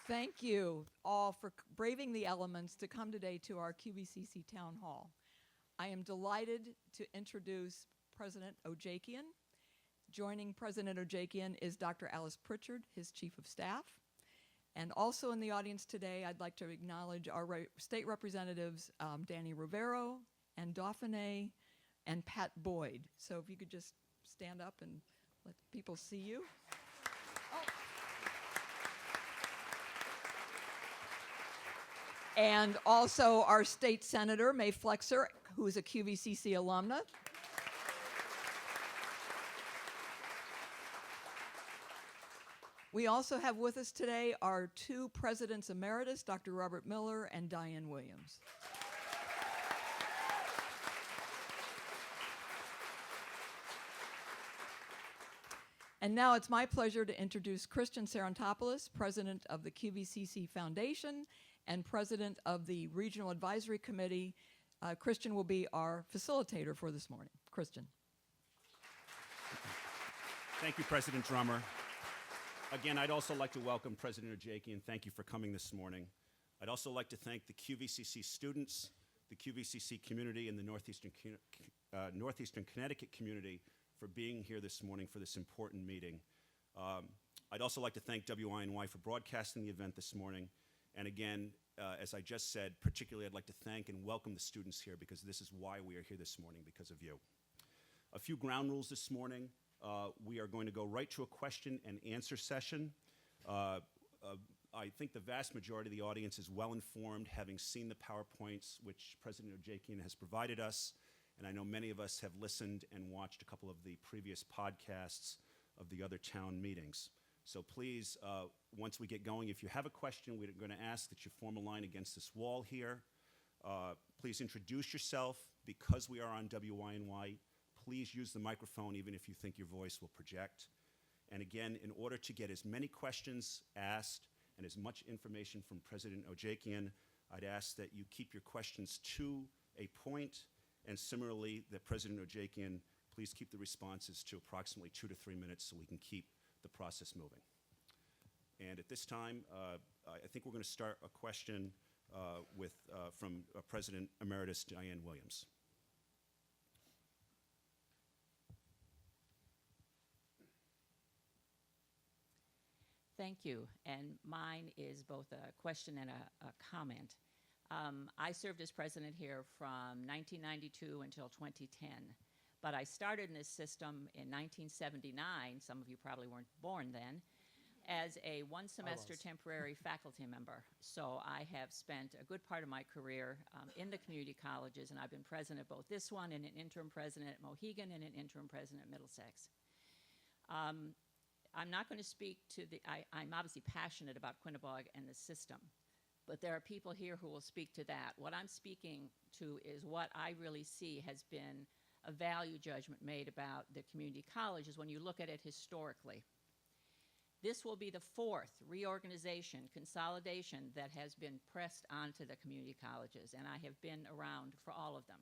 Thank you all for braving the elements to come today to our QVCC Town Hall. I am delighted to introduce President Ojakian. Joining President Ojakian is Dr. Alice Pritchard, his Chief of Staff. And also in the audience today, I'd like to acknowledge our state representatives, Danny Rivero and Dauphiné and Pat Boyd. So if you could just stand up and let people see you. And also our state senator, Mae Flexer, who is a QVCC alumna. We also have with us today our two presidents emeritus, Dr. Robert Miller and Diane Williams. And now it's my pleasure to introduce Christian Sarantopoulos, president of the QVCC Foundation and president of the Regional Advisory Committee. Christian will be our facilitator for this morning. Christian. Thank you, President Drummer. Again, I'd also like to welcome President Ojakian. Thank you for coming this morning. I'd also like to thank the QVCC students, the QVCC community, and the Northeastern Connecticut community for being here this morning for this important meeting. I'd also like to thank WINY for broadcasting the event this morning. And again, as I just said, particularly I'd like to thank and welcome the students here because this is why we are here this morning, because of you. A few ground rules this morning. We are going to go right to a question and answer session. I think the vast majority of the audience is well informed, having seen the PowerPoints which President Ojakian has provided us, and I know many of us have listened and watched a couple of the previous podcasts of the other town meetings. So please, once we get going, if you have a question, we're going to ask that you form a line against this wall here. Please introduce yourself. Because we are on WINY, please use the microphone even if you think your voice will project. And again, in order to get as many questions asked and as much information from President Ojakian, I'd ask that you keep your questions to a point, and similarly, that President Ojakian please keep the responses to approximately 2 to 3 minutes so we can keep the process moving. And at this time, I think we're going to start a question from President Emeritus Diane Williams. Thank you, and mine is both a question and a comment. I served as president here from 1992 until 2010, but I started in this system in 1979, some of you probably weren't born then, as a one-semester temporary faculty member. So I have spent a good part of my career in the community colleges, and I've been president of both this one and an interim president at Mohegan and an interim president at Middlesex. I'm not going to speak to I'm obviously passionate about Quinebaug and the system, but there are people here who will speak to that. What I'm speaking to is what I really see has been a value judgment made about the community colleges when you look at it historically. This will be the fourth reorganization, consolidation that has been pressed onto the community colleges, and I have been around for all of them.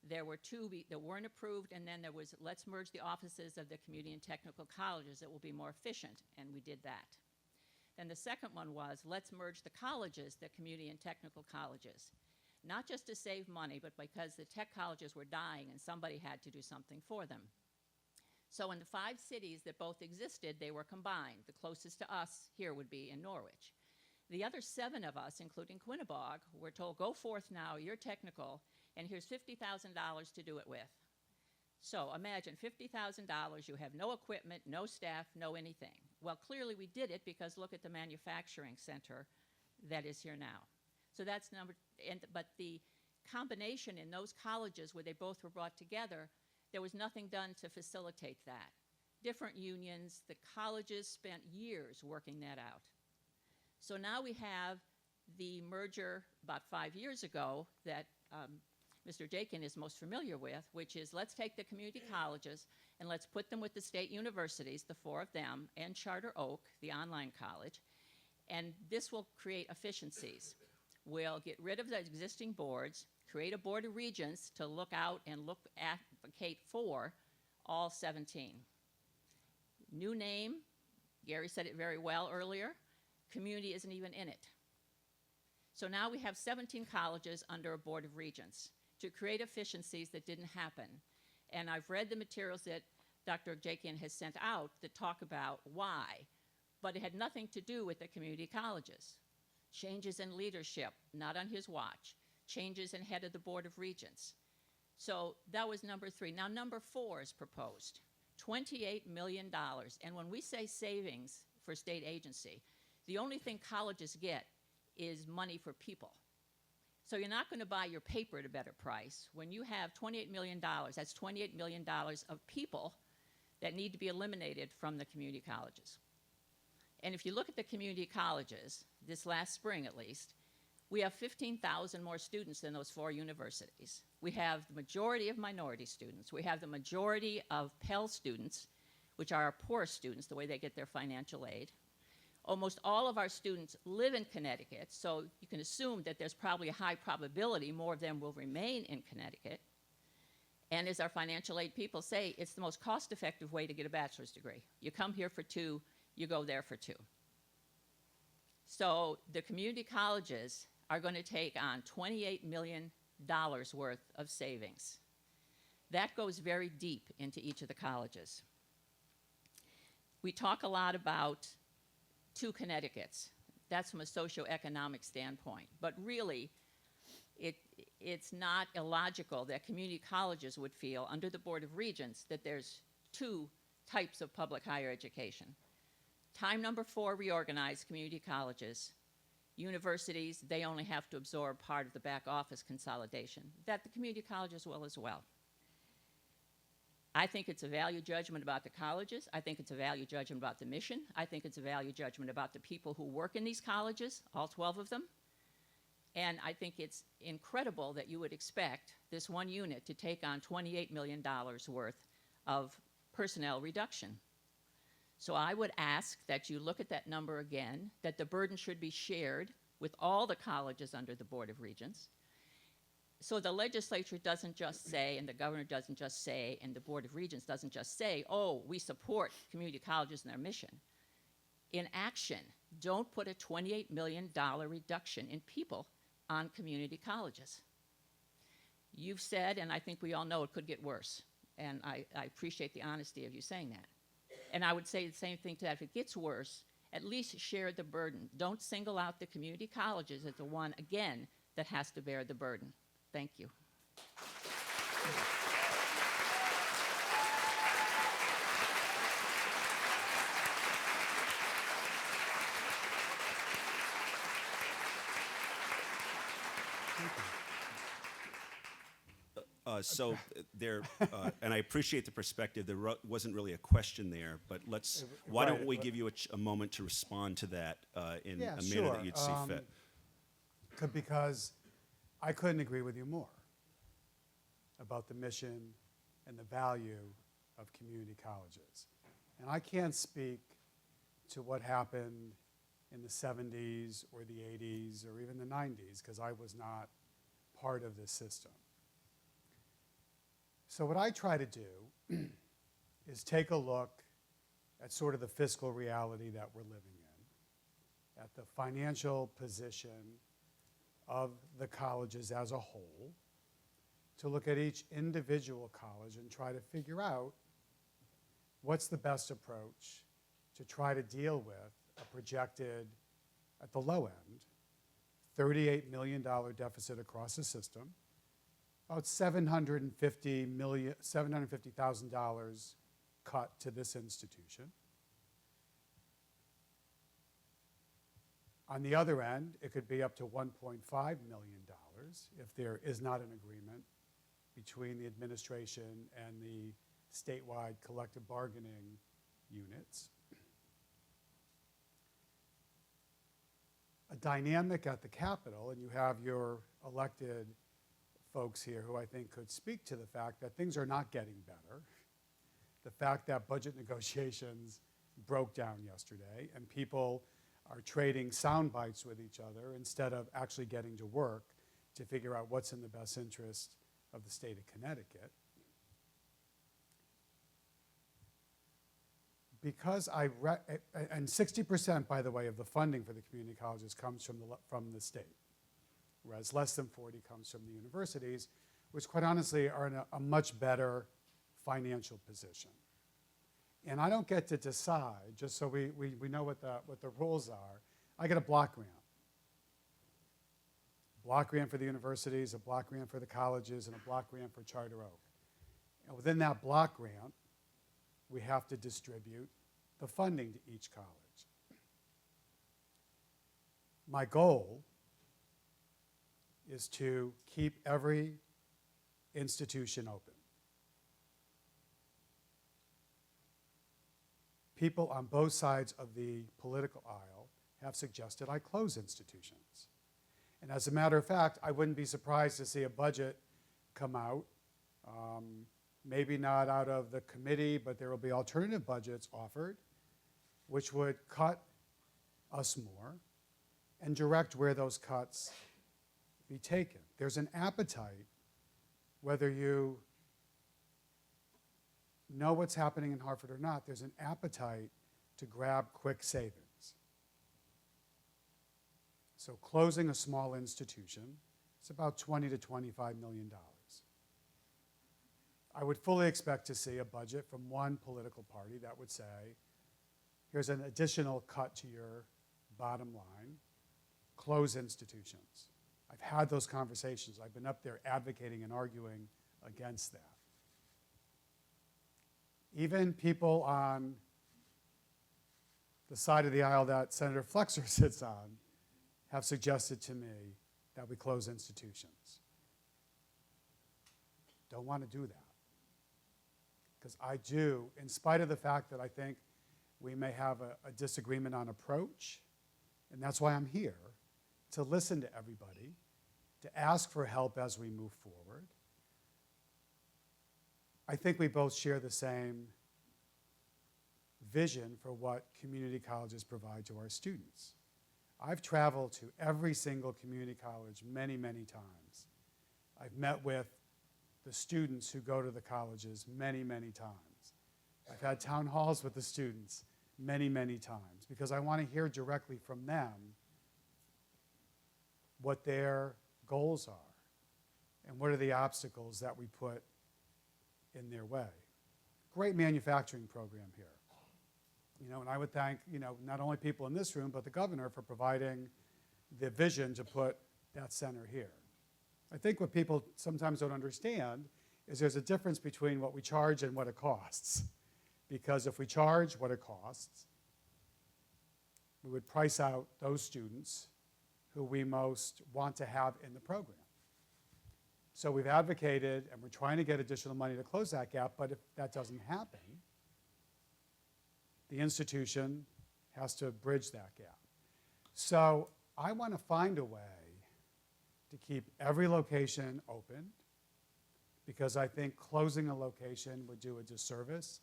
There were two that weren't approved, and then there was, let's merge the offices of the community and technical colleges. It will be more efficient, and we did that. Then the second one was, let's merge the colleges, the community and technical colleges. Not just to save money, but because the tech colleges were dying and somebody had to do something for them. So in the 5 cities that both existed, they were combined. The closest to us here would be in Norwich. The other 7 of us, including Quinebaug, were told, go forth now, you're technical, and here's $50,000 to do it with. So imagine $50,000, you have no equipment, no staff, no anything. Well, clearly we did it because look at the manufacturing center that is here now. So that's but the combination in those colleges where they both were brought together, there was nothing done to facilitate that. Different unions, the colleges spent years working that out. So now we have the merger about 5 years ago that Mr. Ojakian is most familiar with, which is let's take the community colleges and let's put them with the state universities, the 4 of them, and Charter Oak, the online college, and this will create efficiencies. We'll get rid of the existing boards, create a board of regents to look out and advocate for all 17. New name, Gary said it very well earlier, Community isn't even in it. So now we have 17 colleges under a board of regents to create efficiencies that didn't happen. And I've read the materials that Dr. Ojakian has sent out that talk about why, but it had nothing to do with the community colleges. Changes in leadership, not on his watch. Changes in head of the board of regents. So that was number 3. Now number 4 is proposed, $28 million. And when we say savings for state agency, the only thing colleges get is money for people. So you're not going to buy your paper at a better price. When you have $28 million, that's $28 million of people that need to be eliminated from the community colleges. And if you look at the community colleges, this last spring at least, we have 15,000 more students than those 4 universities. We have the majority of minority students. We have the majority of Pell students, which are our poorest students, the way they get their financial aid. Almost all of our students live in Connecticut, so you can assume that there's probably a high probability more of them will remain in Connecticut. And as our financial aid people say, it's the most cost-effective way to get a bachelor's degree. You come here for 2, you go there for 2. So the community colleges are going to take on $28 million worth of savings. That goes very deep into each of the colleges. We talk a lot about 2 Connecticut's. That's from a socioeconomic standpoint. But really, it's not illogical that community colleges would feel, under the Board of Regents, that there's 2 types of public higher education. Time number 4, reorganize community colleges. Universities, they only have to absorb part of the back office consolidation. That the community colleges will as well. I think it's a value judgment about the colleges. I think it's a value judgment about the mission. I think it's a value judgment about the people who work in these colleges, all 12 of them. And I think it's incredible that you would expect this one unit to take on $28 million worth of personnel reduction. So I would ask that you look at that number again, that the burden should be shared with all the colleges under the Board of Regents. So the legislature doesn't just say, and the governor doesn't just say, and the Board of Regents doesn't just say, oh, we support community colleges and their mission. In action, don't put a $28 million reduction in people on community colleges. You've said, and I think we all know it could get worse, and I appreciate the honesty of you saying that. And I would say the same thing to that. If it gets worse, at least share the burden. Don't single out the community colleges as the one, again, that has to bear the burden. Thank you. And I appreciate the perspective. There wasn't really a question there, but why don't we give you a moment to respond to that in a manner that you'd see fit? Because I couldn't agree with you more about the mission and the value of community colleges. And I can't speak to what happened in the 70s or the 80s or even the 90s, because I was not part of this system. So what I try to do is take a look at sort of the fiscal reality that we're living in, at the financial position of the colleges as a whole, to look at each individual college and try to figure out what's the best approach to try to deal with a projected, at the low end, $38 million deficit across the system, about $750,000 cut to this institution. On the other end, it could be up to $1.5 million if there is not an agreement between the administration and the statewide collective bargaining units. A dynamic at the Capitol, and you have your elected folks here who I think could speak to the fact that things are not getting better. The fact that budget negotiations broke down yesterday and people are trading sound bites with each other instead of actually getting to work to figure out what's in the best interest of the state of Connecticut. because and 60%, by the way, of the funding for the community colleges comes from the state, whereas less than 40 comes from the universities, which quite honestly are in a much better financial position. And I don't get to decide, just so we know what the rules are. I get a block grant. Block grant for the universities, a block grant for the colleges, and a block grant for Charter Oak. And within that block grant, we have to distribute the funding to each college. My goal is to keep every institution open. People on both sides of the political aisle have suggested I close institutions. And as a matter of fact, I wouldn't be surprised to see a budget come out, maybe not out of the committee, but there will be alternative budgets offered, which would cut us more and direct where those cuts be taken. There's an appetite, whether you know what's happening in Hartford or not, there's an appetite to grab quick savings. So closing a small institution is about $20 to $25 million. I would fully expect to see a budget from one political party that would say, here's an additional cut to your bottom line, close institutions. I've had those conversations. I've been up there advocating and arguing against that. Even people on the side of the aisle that Senator Flexer sits on have suggested to me that we close institutions. Don't want to do that. Because I do, in spite of the fact that I think we may have a disagreement on approach, and that's why I'm here, to listen to everybody, to ask for help as we move forward. I think we both share the same vision for what community colleges provide to our students. I've traveled to every single community college many, many times. I've met with the students who go to the colleges many, many times. I've had town halls with the students many, many times because I want to hear directly from them what their goals are and what are the obstacles that we put in their way. Great manufacturing program here. And I would thank, not only people in this room, but the governor for providing the vision to put that center here. I think what people sometimes don't understand is there's a difference between what we charge and what it costs. Because if we charge what it costs, we would price out those students who we most want to have in the program. So we've advocated, and we're trying to get additional money to close that gap, but if that doesn't happen, the institution has to bridge that gap. So I want to find a way to keep every location open because I think closing a location would do a disservice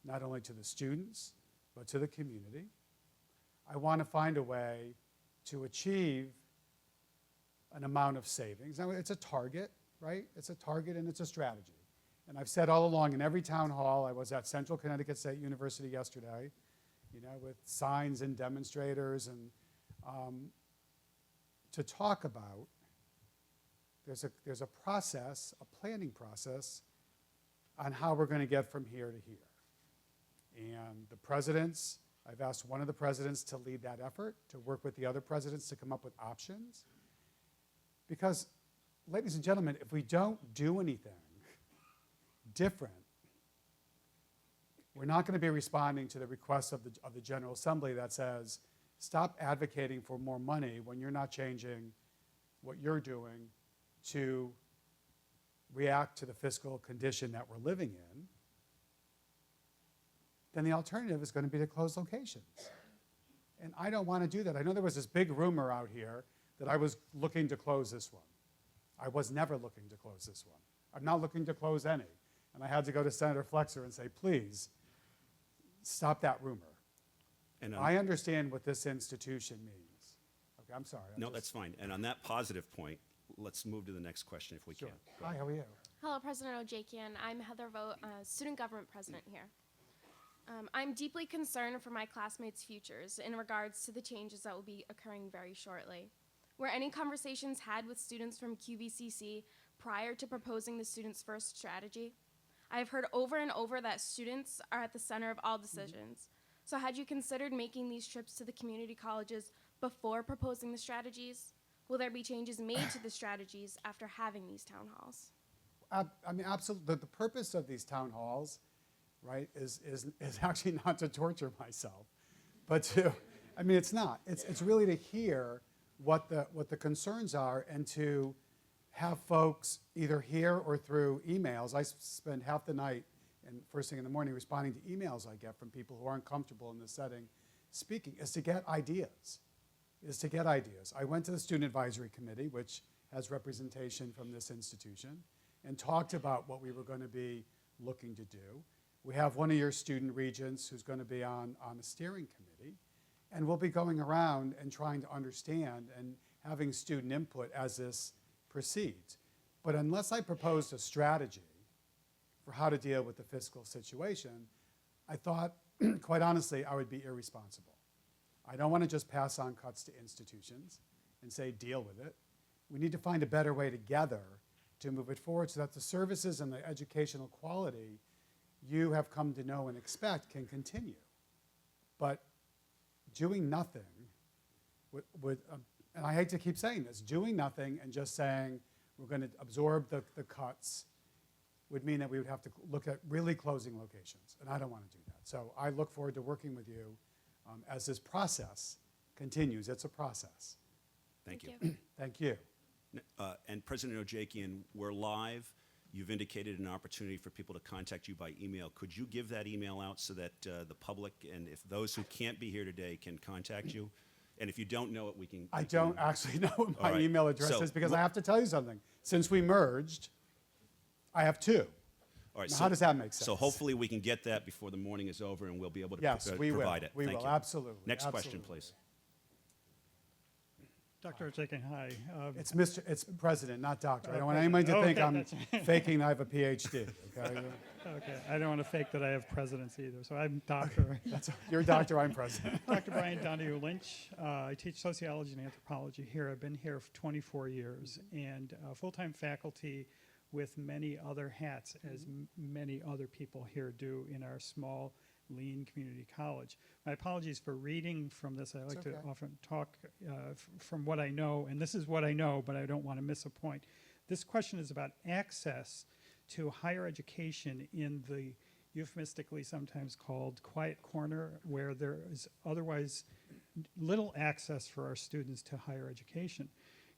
not only to the students, but to the community. I want to find a way to achieve an amount of savings. Now, it's a target, right? It's a target and it's a strategy. And I've said all along in every town hall, I was at Central Connecticut State University yesterday, with signs and demonstrators and to talk about, there's a process, a planning process on how we're going to get from here to here. And the presidents, I've asked one of the presidents to lead that effort, to work with the other presidents to come up with options. Because, ladies and gentlemen, if we don't do anything different, we're not going to be responding to the request of the General Assembly that says, stop advocating for more money when you're not changing what you're doing to react to the fiscal condition that we're living in. Then the alternative is going to be to close locations. And I don't want to do that. I know there was this big rumor out here that I was looking to close this one. I was never looking to close this one. I'm not looking to close any. And I had to go to Senator Flexer and say, please, stop that rumor. And I understand what this institution means. Okay, I'm sorry. No, that's fine. And on that positive point, let's move to the next question if we Sure. can. Hi, how are you? Hello, President Ojakian. I'm Heather Vogt, student government president here. I'm deeply concerned for my classmates' futures in regards to the changes that will be occurring very shortly. Were any conversations had with students from QVCC prior to proposing the students' first strategy? I have heard over and over that students are at the center of all decisions. So had you considered making these trips to the community colleges before proposing the strategies? Will there be changes made to the strategies after having these town halls? I mean, absolutely. The purpose of these town halls, right, is actually not to torture myself, but to, I mean, it's not. It's really to hear what the concerns are and to have folks either here or through emails. I spend half the night and first thing in the morning responding to emails I get from people who aren't comfortable in this setting speaking, is to get ideas. I went to the Student Advisory Committee, which has representation from this institution, and talked about what we were going to be looking to do. We have one of your student regents who's going to be on the steering committee, and we'll be going around and trying to understand and having student input as this proceeds. But unless I proposed a strategy for how to deal with the fiscal situation, I thought, quite honestly, I would be irresponsible. I don't want to just pass on cuts to institutions and say, deal with it. We need to find a better way together to move it forward so that the services and the educational quality you have come to know and expect can continue. But doing nothing would and I hate to keep saying this, doing nothing and just saying we're going to absorb the cuts would mean that we would have to look at really closing locations, and I don't want to do that. So I look forward to working with you as this process continues. It's a process. Thank you. Thank you. And President Ojakian, we're live. You've indicated an opportunity for people to contact you by email. Could you give that email out so that the public and if those who can't be here today can contact you? And if you don't know it, we can. I don't actually know what my right. email address So is because I have to tell you something. Since we merged, I have two. All right, Now, how does that make sense? So hopefully we can get that before the morning is over and we'll be able to Yes, we will. provide it. We Thank will, you. absolutely. Next question, absolutely. please. Dr. Ojakian, hi. It's president, not doctor. I don't want president. anybody to think Okay, I'm faking I have a PhD. Okay, Okay, I don't want to fake that I have presidents either, so I'm doctor. you're doctor, I'm president. Dr. Brian Donahue Lynch. I teach sociology and anthropology here. I've been here for 24 years and full-time faculty with many other hats, as many other people here do in our small, lean community college. My apologies for reading from this. I like to often talk from what I know, and this is what I know, but I don't want to miss a point. This question is about access to higher education in the euphemistically sometimes called quiet corner, where there is otherwise little access for our students to higher education.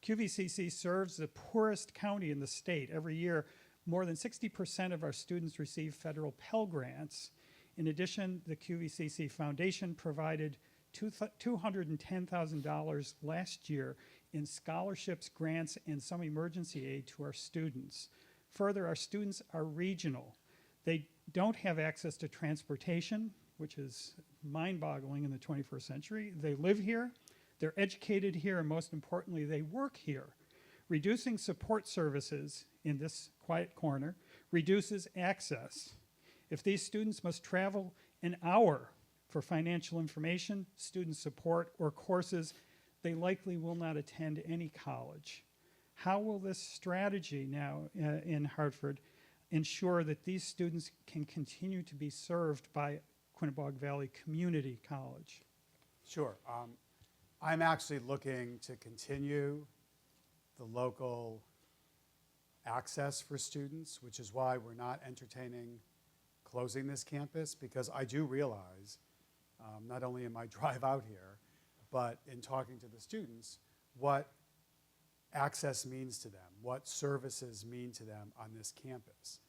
QVCC serves the poorest county in the state. Every year, more than 60% of our students receive federal Pell Grants. In addition, the QVCC Foundation provided $210,000 last year in scholarships, grants, and some emergency aid to our students. Further, our students are regional. They don't have access to transportation, which is mind-boggling in the 21st century. They live here, they're educated here, and most importantly, they work here. Reducing support services in this quiet corner reduces access. If these students must travel an hour for financial information, student support, or courses, they likely will not attend any college. How will this strategy now in Hartford ensure that these students can continue to be served by Quinebaug Valley Community College? Sure. I'm actually looking to continue the local access for students, which is why we're not entertaining closing this campus, because I do realize, not only in my drive out here, but in talking to the students, what access means to them, what services mean to them on this campus.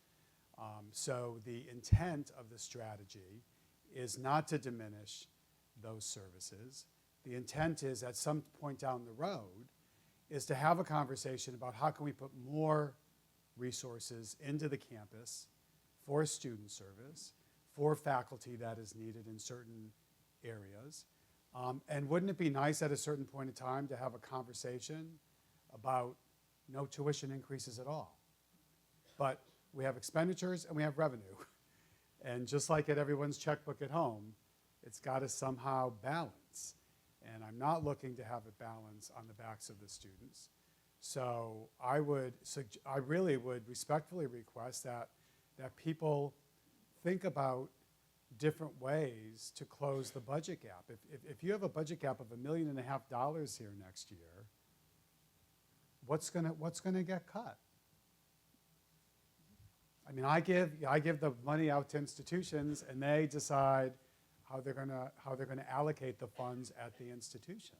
So the intent of the strategy is not to diminish those services. The intent is, at some point down the road, is to have a conversation about how can we put more resources into the campus for student service, for faculty that is needed in certain areas. And wouldn't it be nice at a certain point in time to have a conversation about no tuition increases at all? But we have expenditures and we have revenue. And just like at everyone's checkbook at home, it's got to somehow balance. And I'm not looking to have it balance on the backs of the students. So I really would respectfully request that people think about different ways to close the budget gap. If you have a budget gap of $1.5 million here next year, what's gonna get cut? I mean, I give the money out to institutions, and they decide how they're gonna allocate the funds at the institution.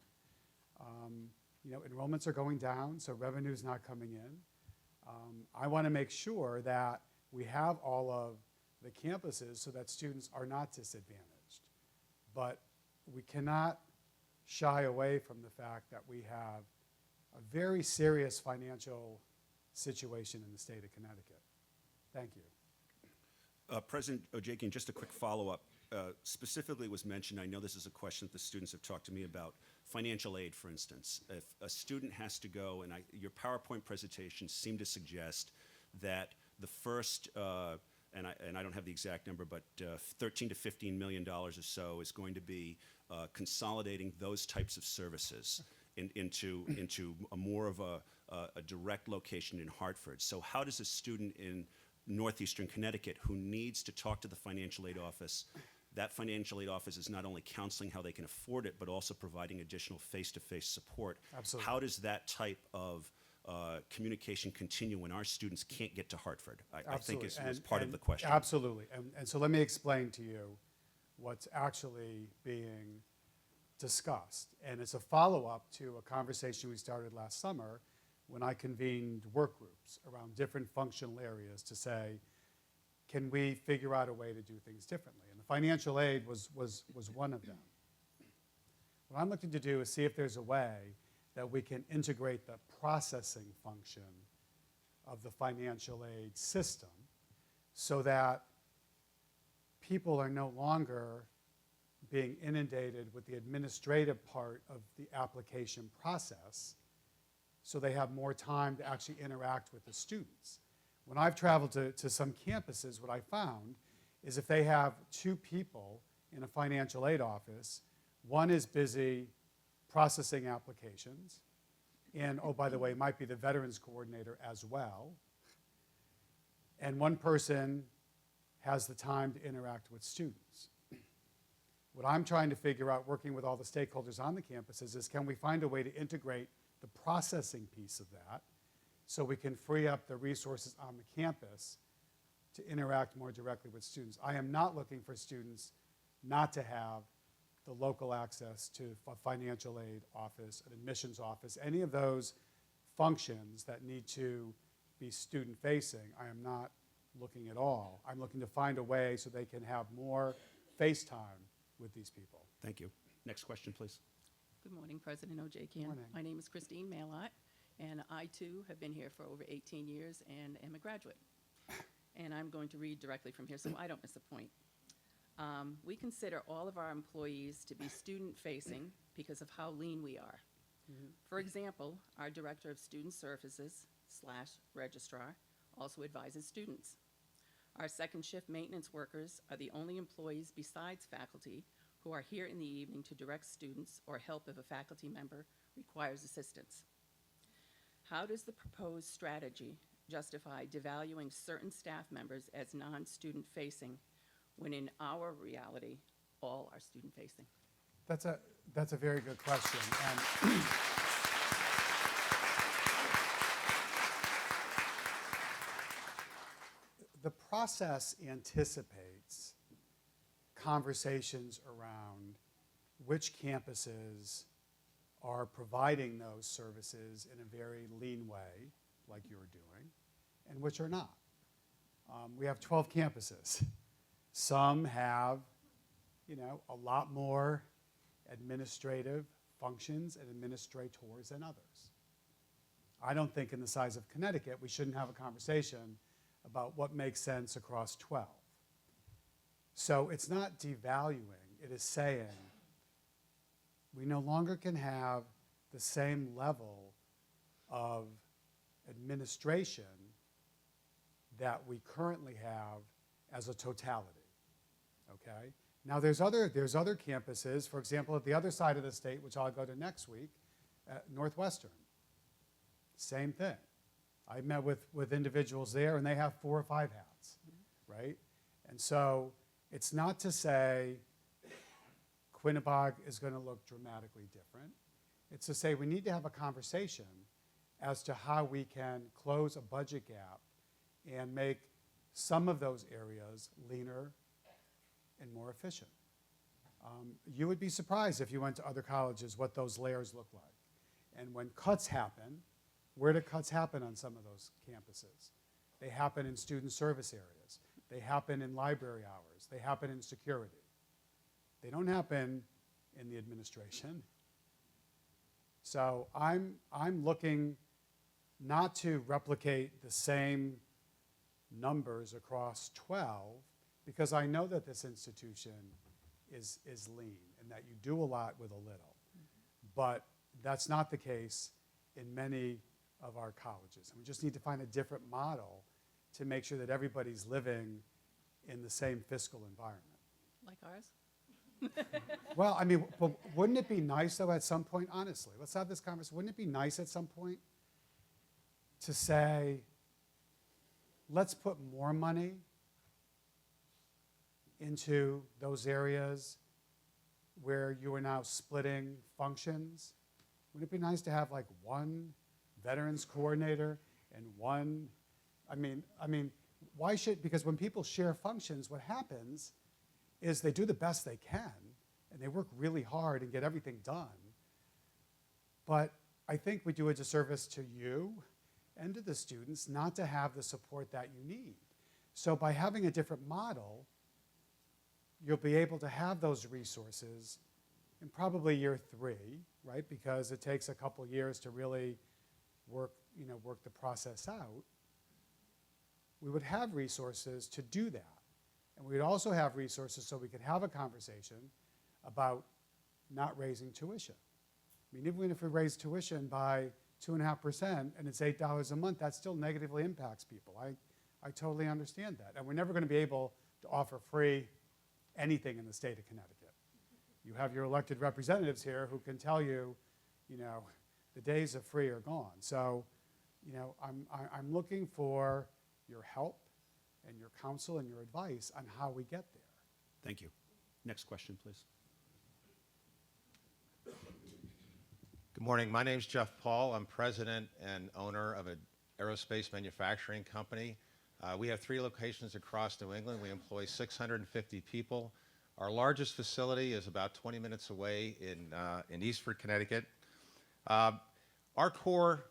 You know, enrollments are going down, so revenue's not coming in. I want to make sure that we have all of the campuses so that students are not disadvantaged. But we cannot shy away from the fact that we have a very serious financial situation in the state of Connecticut. Thank you. President Ojakian, just a quick follow-up. Specifically was mentioned, I know this is a question that the students have talked to me about, financial aid, for instance. If a student has to go, and your PowerPoint presentation seemed to suggest that the first, and I don't have the exact number, but $13 to $15 million or so is going to be consolidating those types of services into a more of a direct location in Hartford. So how does a student in Northeastern Connecticut who needs to talk to the financial aid office, that financial aid office is not only counseling how they can afford it, but also providing additional face-to-face support. Absolutely. How does that type of communication continue when our students can't get to Hartford? I think is part of the question. Absolutely. And so let me explain to you what's actually being discussed. And it's a follow-up to a conversation we started last summer when I convened work groups around different functional areas to say, can we figure out a way to do things differently? And the financial aid was one of them. What I'm looking to do is see if there's a way that we can integrate the processing function of the financial aid system so that people are no longer being inundated with the administrative part of the application process, so they have more time to actually interact with the students. When I've traveled to some campuses, what I found is if they have two people in a financial aid office, one is busy processing applications, and oh, by the way, might be the veterans coordinator as well, and one person has the time to interact with students. What I'm trying to figure out, working with all the stakeholders on the campuses, is can we find a way to integrate the processing piece of that so we can free up the resources on the campus to interact more directly with students. I am not looking for students not to have the local access to a financial aid office, an admissions office, any of those functions that need to be student-facing. I am not looking at all. I'm looking to find a way so they can have more face time with these people. Thank you. Next question, please. Good morning, President Ojakian. Morning. My name is Christine Malott, and I, too, have been here for over 18 years and am a graduate. And I'm going to read directly from here so I don't miss a point. We consider all of our employees to be student-facing because of how lean we are. For example, our Director of Student Services / registrar also advises students. Our second shift maintenance workers are the only employees besides faculty who are here in the evening to direct students or help if a faculty member requires assistance. How does the proposed strategy justify devaluing certain staff members as non-student facing when in our reality, all are student facing? That's a very good question. And the process anticipates conversations around which campuses are providing those services in a very lean way, like you're doing, and which are not. We have 12 campuses. Some have, a lot more administrative functions and administrators than others. I don't think in the size of Connecticut we shouldn't have a conversation about what makes sense across 12. So it's not devaluing, it is saying we no longer can have the same level of administration that we currently have as a totality. okay? Now, there's other campuses, for example, at the other side of the state, which I'll go to next week, at Northwestern. Same thing. I met with individuals there, and they have 4 or 5 hats, right? And so it's not to say Quinebaug is going to look dramatically different. It's to say we need to have a conversation as to how we can close a budget gap and make some of those areas leaner and more efficient. You would be surprised if you went to other colleges what those layers look like. And when cuts happen, where do cuts happen on some of those campuses? They happen in student service areas. They happen in library hours. They happen in security. They don't happen in the administration. So I'm looking not to replicate the same numbers across 12, because I know that this institution is lean and that you do a lot with a little. But that's not the case in many of our colleges. And we just need to find a different model to make sure that everybody's living in the same fiscal environment. Like ours? Well, I mean, but wouldn't it be nice, though, at some point, honestly, let's have this conversation, wouldn't it be nice at some point to say, let's put more money into those areas where you are now splitting functions? Wouldn't it be nice to have like one veterans coordinator and one, I mean, why should, because when people share functions, what happens is they do the best they can and they work really hard and get everything done. But I think we do a disservice to you and to the students not to have the support that you need. So by having a different model, you'll be able to have those resources in probably year 3, right? Because it takes a couple years to really work the process out. We would have resources to do that. And we would also have resources so we could have a conversation about not raising tuition. I mean, even if we raise tuition by 2.5% and it's $8 a month, that still negatively impacts people. I totally understand that. And we're never going to be able to offer free anything in the state of Connecticut. You have your elected representatives here who can tell you, the days of free are gone. So, I'm looking for your help and your counsel and your advice on how we get there. Thank you. Next question, please. Good morning. My name is Jeff Paul. I'm president and owner of an aerospace manufacturing company. We have 3 locations across New England. We employ 650 people. Our largest facility is about 20 minutes away in Eastford, Connecticut. Our core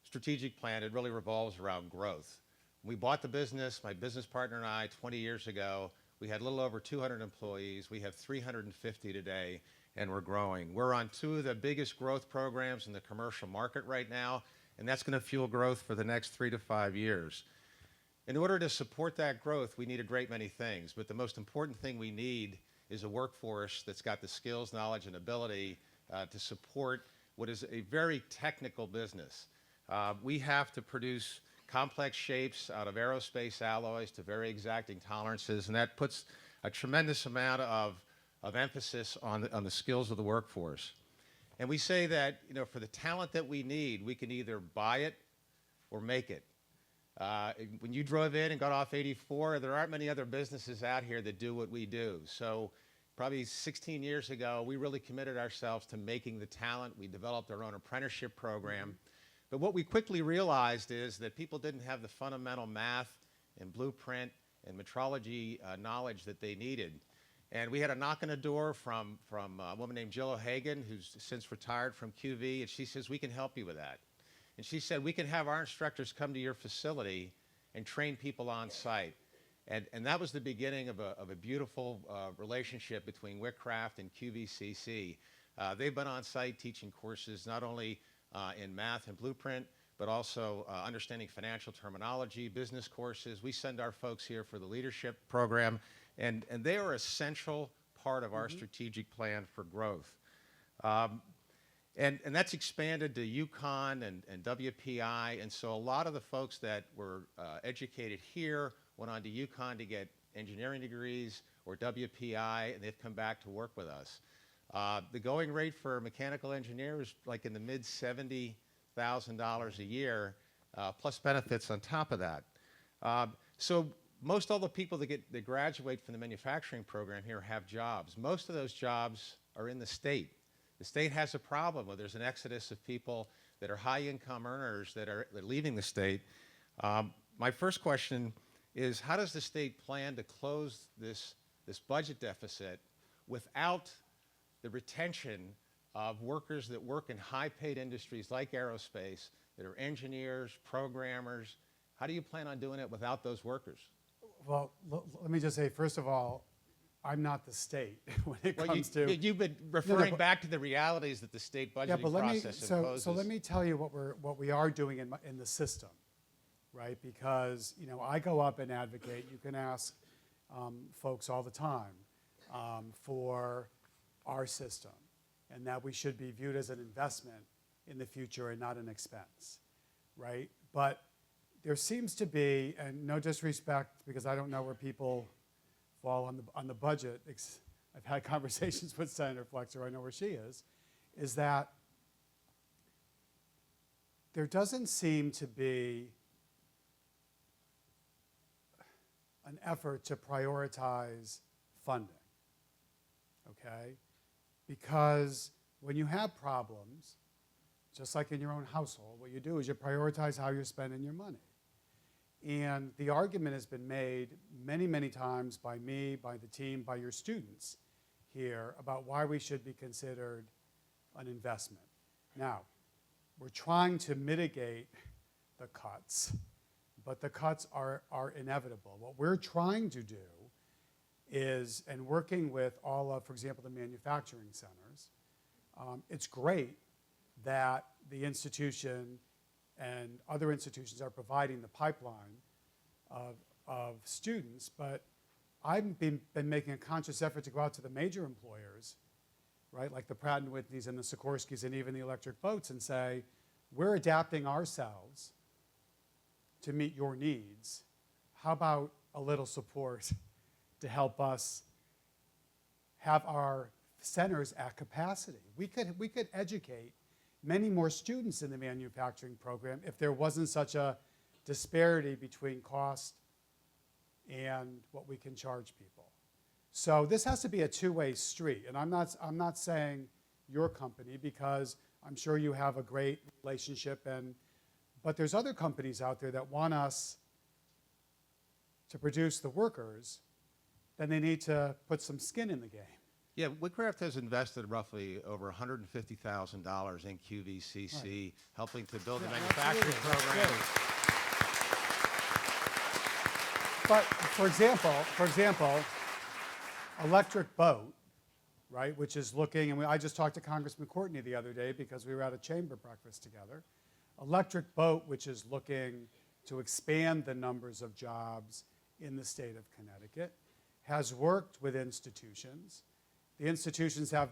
strategic plan, it really revolves around growth. We bought the business, my business partner and I, 20 years ago. We had a little over 200 employees. We have 350 today, and we're growing. We're on 2 of the biggest growth programs in the commercial market right now, and that's going to fuel growth for the next 3 to 5 years. In order to support that growth, we need a great many things, but the most important thing we need is a workforce that's got the skills, knowledge, and ability to support what is a very technical business. We have to produce complex shapes out of aerospace alloys to very exacting tolerances, and that puts a tremendous amount of emphasis on the skills of the workforce. And we say that, for the talent that we need, we can either buy it or make it. When you drove in and got off 84, there aren't many other businesses out here that do what we do. So probably 16 years ago, we really committed ourselves to making the talent. We developed our own apprenticeship program. But what we quickly realized is that people didn't have the fundamental math and blueprint and metrology knowledge that they needed. And we had a knock on the door from a woman named Jill O'Hagan, who's since retired from QV, and she says, we can help you with that. And she said, we can have our instructors come to your facility and train people on site. And that was the beginning of a beautiful relationship between Whitcraft and QVCC. They've been on site teaching courses not only in math and blueprint, but also understanding financial terminology, business courses. We send our folks here for the leadership program, and they are an essential part of our strategic plan for growth. And that's expanded to UConn and WPI, and so a lot of the folks that were educated here went on to UConn to get engineering degrees or WPI, and they've come back to work with us. The going rate for a mechanical engineer is like in the mid $70,000 a year, plus benefits on top of that. So most all the people that graduate from the manufacturing program here have jobs. Most of those jobs are in the state. The state has a problem where there's an exodus of people that are high-income earners that are leaving the state. My first question is, how does the state plan to close this budget deficit without the retention of workers that work in high-paid industries like aerospace, that are engineers, programmers? How do you plan on doing it without those workers? Well, let me just say, first of all, I'm not the state when it comes to. You've been referring back to the realities that the state budgeting process imposes. So let me tell you what we are doing in the system, right? Because I go up and advocate. You can ask folks all the time for our system, and that we should be viewed as an investment in the future and not an expense, right? But there seems to be, and no disrespect, because I don't know where people fall on the budget. I've had conversations with Senator Flexer, I know where she is that there doesn't seem to be an effort to prioritize funding, okay? Because when you have problems, just like in your own household, what you do is you prioritize how you're spending your money. And the argument has been made many, many times by me, by the team, by your students here about why we should be considered an investment. Now, we're trying to mitigate the cuts, but the cuts are inevitable. What we're trying to do is, and working with all of, for example, the manufacturing centers, it's great that the institution and other institutions are providing the pipeline of students, but I've been making a conscious effort to go out to the major employers, right, like the Pratt & Whitneys and the Sikorskys and even the Electric Boats, and say, we're adapting ourselves to meet your needs. How about a little support to help us have our centers at capacity? We could educate many more students in the manufacturing program if there wasn't such a disparity between cost and what we can charge people. So this has to be a two-way street, and I'm not saying your company, because I'm sure you have a great relationship, but there's other companies out there that want us to produce the workers, then they need to put some skin in the game. Yeah, Woodcraft has invested roughly over $150,000 in QVCC, helping to build the manufacturing program. But for example, Electric Boat, right, which is looking, and I just talked to Congressman Courtney the other day because we were at a chamber breakfast together. Electric Boat, which is looking to expand the numbers of jobs in the state of Connecticut, has worked with institutions. The institutions have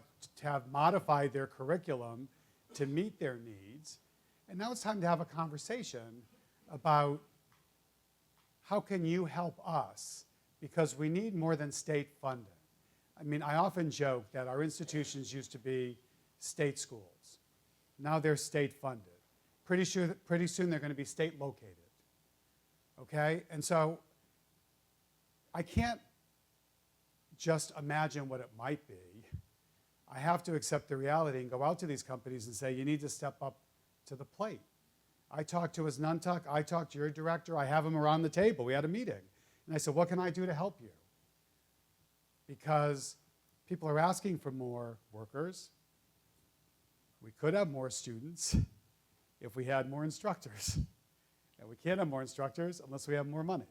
modified their curriculum to meet their needs. And now it's time to have a conversation about how can you help us, because we need more than state funding. I mean, I often joke that our institutions used to be state schools. Now they're state funded. Pretty soon they're going to be state located. Okay? And so I can't just imagine what it might be. I have to accept the reality and go out to these companies and say, you need to step up to the plate. I talked to his Nuntuck, I talked to your director, I have him around the table. We had a meeting. And I said, what can I do to help you? Because people are asking for more workers. We could have more students if we had more instructors. And we can't have more instructors unless we have more money.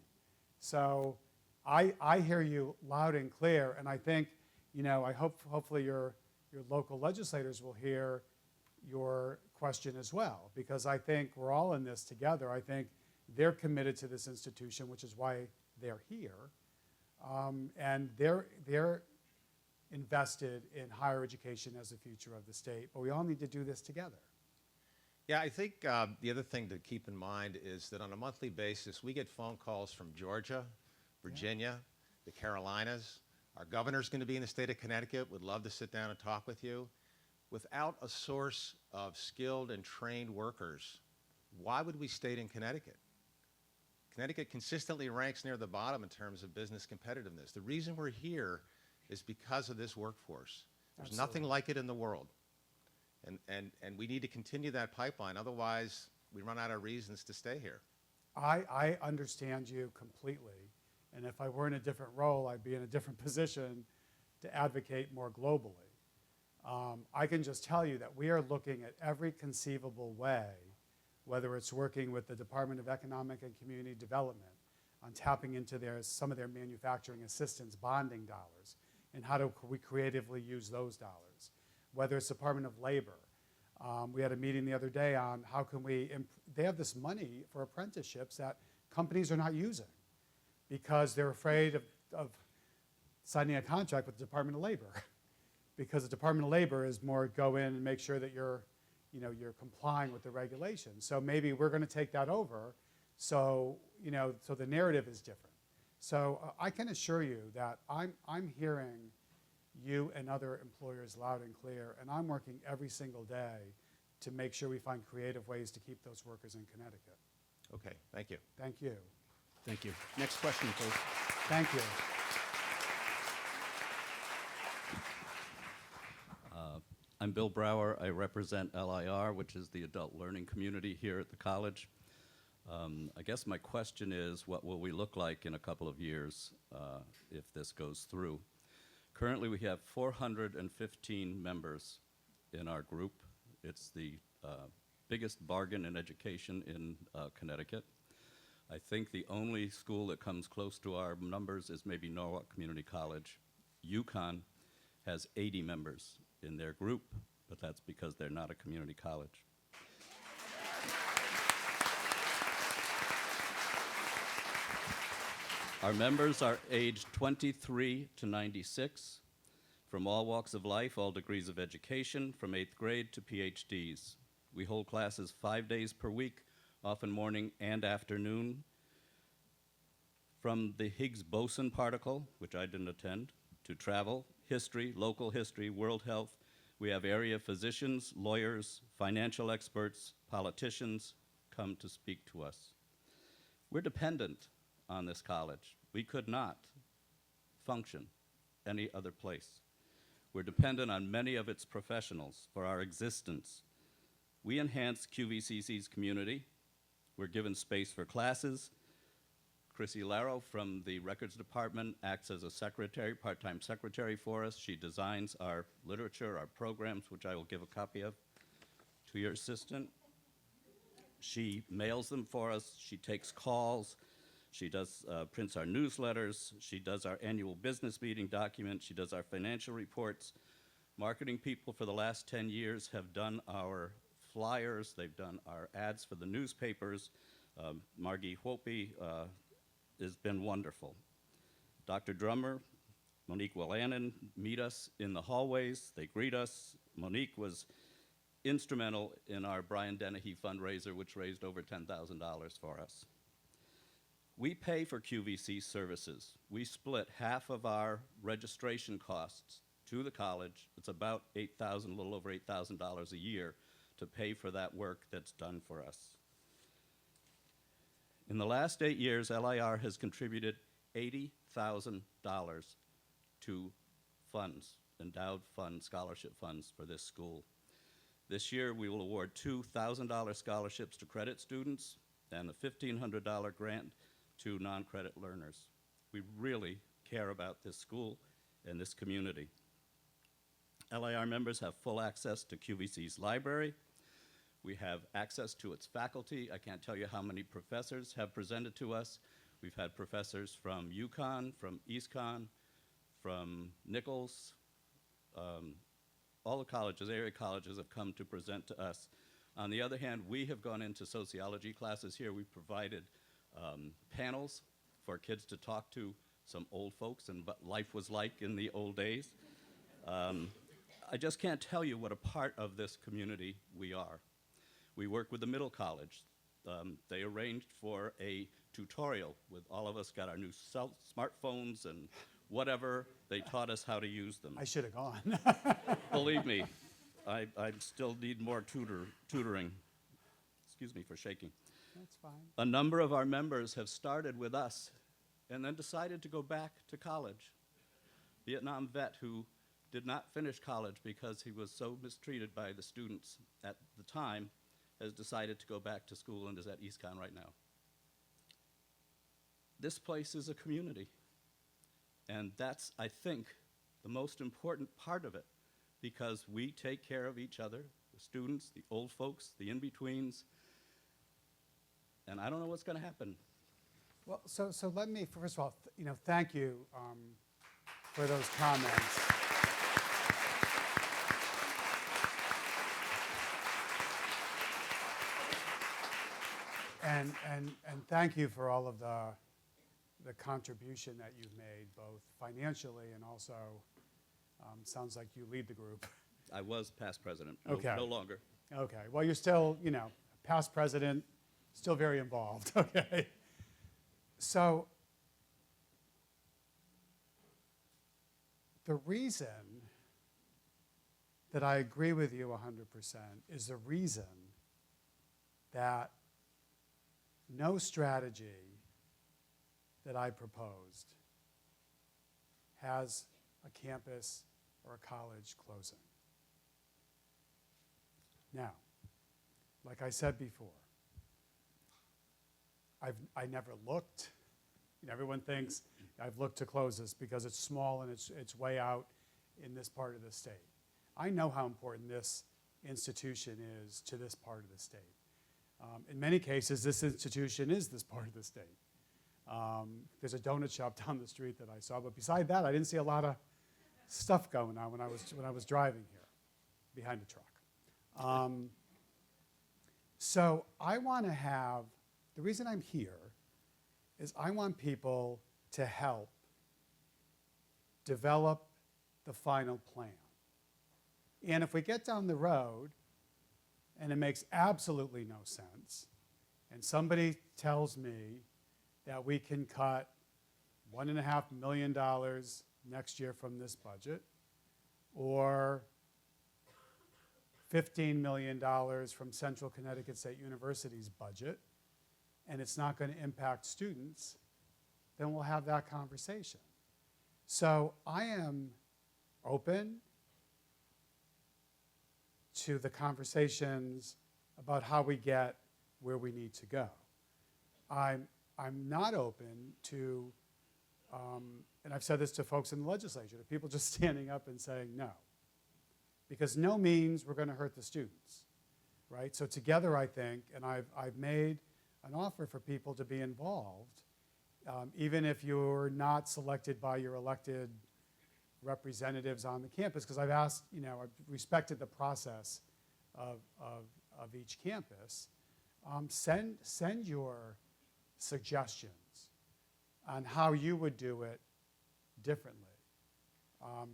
So I hear you loud and clear, and I think, hopefully your local legislators will hear your question as well, because I think we're all in this together. I think they're committed to this institution, which is why they're here, and they're invested in higher education as the future of the state, but we all need to do this together. Yeah, I think the other thing to keep in mind is that on a monthly basis, we get phone calls from Georgia, Virginia, the Carolinas. Our governor's going to be in the state of Connecticut. Would love to sit down and talk with you. Without a source of skilled and trained workers, why would we stay in Connecticut? Connecticut consistently ranks near the bottom in terms of business competitiveness. The reason we're here is because of this workforce. There's nothing like it in the world. And we need to continue that pipeline. Otherwise, we run out of reasons to stay here. I understand you completely. And if I were in a different role, I'd be in a different position to advocate more globally. I can just tell you that we are looking at every conceivable way, whether it's working with the Department of Economic and Community Development on tapping into some of their manufacturing assistance bonding dollars, and how do we creatively use those dollars, whether it's Department of Labor. We had a meeting the other day on how can they have this money for apprenticeships that companies are not using because they're afraid of signing a contract with the Department of Labor because the Department of Labor is more go in and make sure that you're complying with the regulations. So maybe we're going to take that over so the narrative is different. So I can assure you that I'm hearing you and other employers loud and clear, and I'm working every single day to make sure we find creative ways to keep those workers in Connecticut. Okay, thank you. Thank you. Thank you. Next question, please. Thank you. I'm Bill Brower. I represent LIR, which is the adult learning community here at the college. I guess my question is, what will we look like in a couple of years if this goes through? Currently, we have 415 members in our group. It's the biggest bargain in education in Connecticut. I think the only school that comes close to our numbers is maybe Norwalk Community College. UConn has 80 members in their group, but that's because they're not a community college. Our members are aged 23 to 96, from all walks of life, all degrees of education, from 8th grade to PhDs. We hold classes 5 days per week, often morning and afternoon. From the Higgs boson particle, which I didn't attend, to travel, history, local history, world health, we have area physicians, lawyers, financial experts, politicians come to speak to us. We're dependent on this college. We could not function any other place. We're dependent on many of its professionals for our existence. We enhance QVCC's community. We're given space for classes. Chrissy Laro from the records department acts as a secretary, part-time secretary for us. She designs our literature, our programs, which I will give a copy of to your assistant. She mails them for us. She takes calls. She does prints our newsletters. She does our annual business meeting document. She does our financial reports. Marketing people for the last 10 years have done our flyers. They've done our ads for the newspapers. Margie Hopi has been wonderful. Dr. Drummer, Monique Willanen meet us in the hallways. They greet us. Monique was instrumental in our Brian Dennehy fundraiser, which raised over $10,000 for us. We pay for QVC services. We split half of our registration costs to the college. It's about $8,000, a little over $8,000 a year to pay for that work that's done for us. In the last 8 years, LIR has contributed $80,000 to funds, endowed funds, scholarship funds for this school. This year, we will award two $1,000 scholarships to credit students and a $1,500 grant to non-credit learners. We really care about this school and this community. LIR members have full access to QVC's library. We have access to its faculty. I can't tell you how many professors have presented to us. We've had professors from UConn, from EastConn, from Nichols. All the colleges, area colleges, have come to present to us. On the other hand, we have gone into sociology classes here. We've provided panels for kids to talk to some old folks and what life was like in the old days. I just can't tell you what a part of this community we are. We work with the Middle College. They arranged for a tutorial with all of us got our new smartphones and whatever. They taught us how to use them. I should have gone. Believe me, I still need more tutoring. Excuse me for shaking. That's fine. A number of our members have started with us and then decided to go back to college. Vietnam vet who did not finish college because he was so mistreated by the students at the time has decided to go back to school and is at EastCon right now. This place is a community, and that's, I think, the most important part of it, because we take care of each other, the students, the old folks, the in-betweens, and I don't know what's going to happen. Well, so let me, first of all, thank you for those comments. And thank you for all of the contribution that you've made, both financially and also, sounds like you lead the group. I was past president, Okay. no longer. Okay, well, you're still, past president, still very involved, okay? So, the reason that I agree with you 100% is the reason that no strategy that I proposed has a campus or a college closing. Now, like I said before, I never looked. Everyone thinks I've looked to close this because it's small and it's way out in this part of the state. I know how important this institution is to this part of the state. In many cases, this institution is this part of the state. There's a donut shop down the street that I saw, but beside that, I didn't see a lot of stuff going on when I was driving here, behind the truck. So I want to have, the reason I'm here is I want people to help develop the final plan. And if we get down the road and it makes absolutely no sense, and somebody tells me that we can cut $1.5 million next year from this budget, or $15 million from Central Connecticut State University's budget, and it's not going to impact students, then we'll have that conversation. So I am open to the conversations about how we get where we need to go. I'm not open to, and I've said this to folks in the legislature, to people just standing up and saying no. Because no means we're going to hurt the students, right? So together, I think, and I've made an offer for people to be involved, even if you're not selected by your elected representatives on the campus, because I've asked, I've respected the process of each campus. Send your suggestions on how you would do it differently.